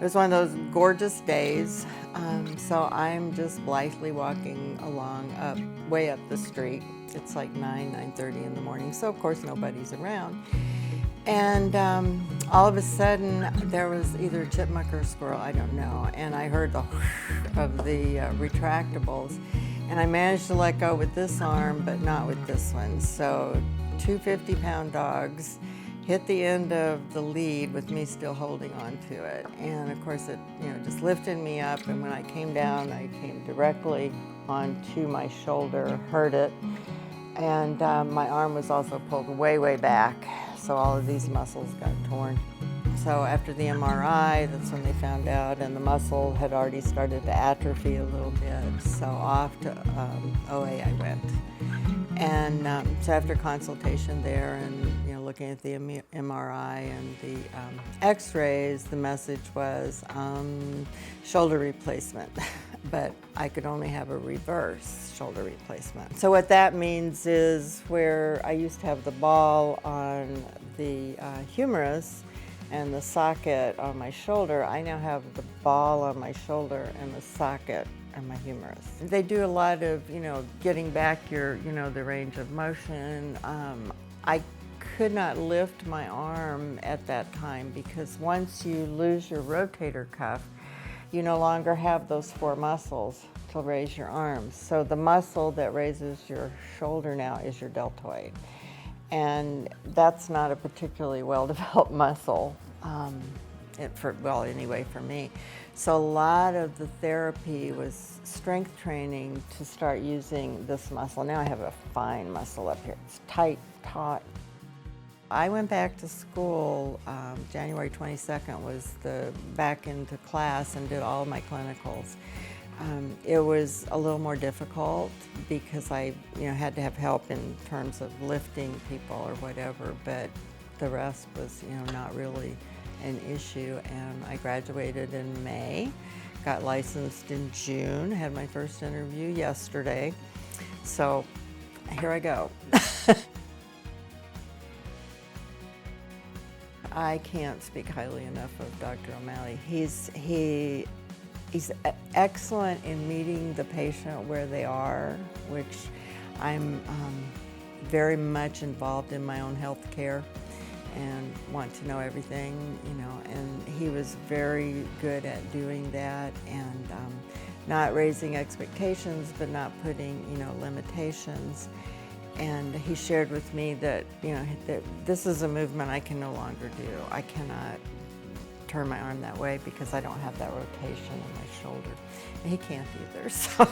It was one of those gorgeous days, so I'm just blithely walking along way up the street. It's like 9:30 in the morning, so of course nobody's around. And all of a sudden, there was either a chipmunk or a squirrel, I don't know, and I heard the whoosh of the retractables, and I managed to let go with this arm, but not with this one. So two 50-pound dogs hit the end of the lead with me still holding on to it. And of course it just lifted me up, and when I came down, I came directly onto my shoulder, hurt it, and my arm was also pulled way, way back, so all of these muscles got torn. So after the MRI, that's when they found out, and the muscle had already started to atrophy a little bit, so off to OA I went. And so after consultation there and looking at the MRI and the x-rays, the message was shoulder replacement, but I could only have a reverse shoulder replacement. So what that means is where I used to have the ball on the humerus and the socket on my shoulder, I now have the ball on my shoulder and the socket on my humerus. They do a lot of, getting back your, the range of motion. I could not lift my arm at that time because once you lose your rotator cuff, you no longer have those four muscles to raise your arms. So the muscle that raises your shoulder now is your deltoid. And that's not a particularly well-developed muscle, anyway for me. So a lot of the therapy was strength training to start using this muscle. Now I have a fine muscle up here. It's tight, taut. I went back to school, January 22nd was back into class and did all my clinicals. It was a little more difficult because I had to have help in terms of lifting people or whatever, but the rest was not really an issue. And I graduated in May, got licensed in June, had my first interview yesterday. So here I go. I can't speak highly enough of Dr. O'Malley. He's excellent in meeting the patient where they are, which I'm very much involved in my own health care and want to know everything, and he was very good at doing that and not raising expectations, but not putting, limitations. And he shared with me that, that this is a movement I can no longer do. I cannot turn my arm that way because I don't have that rotation in my shoulder. And he can't either, so.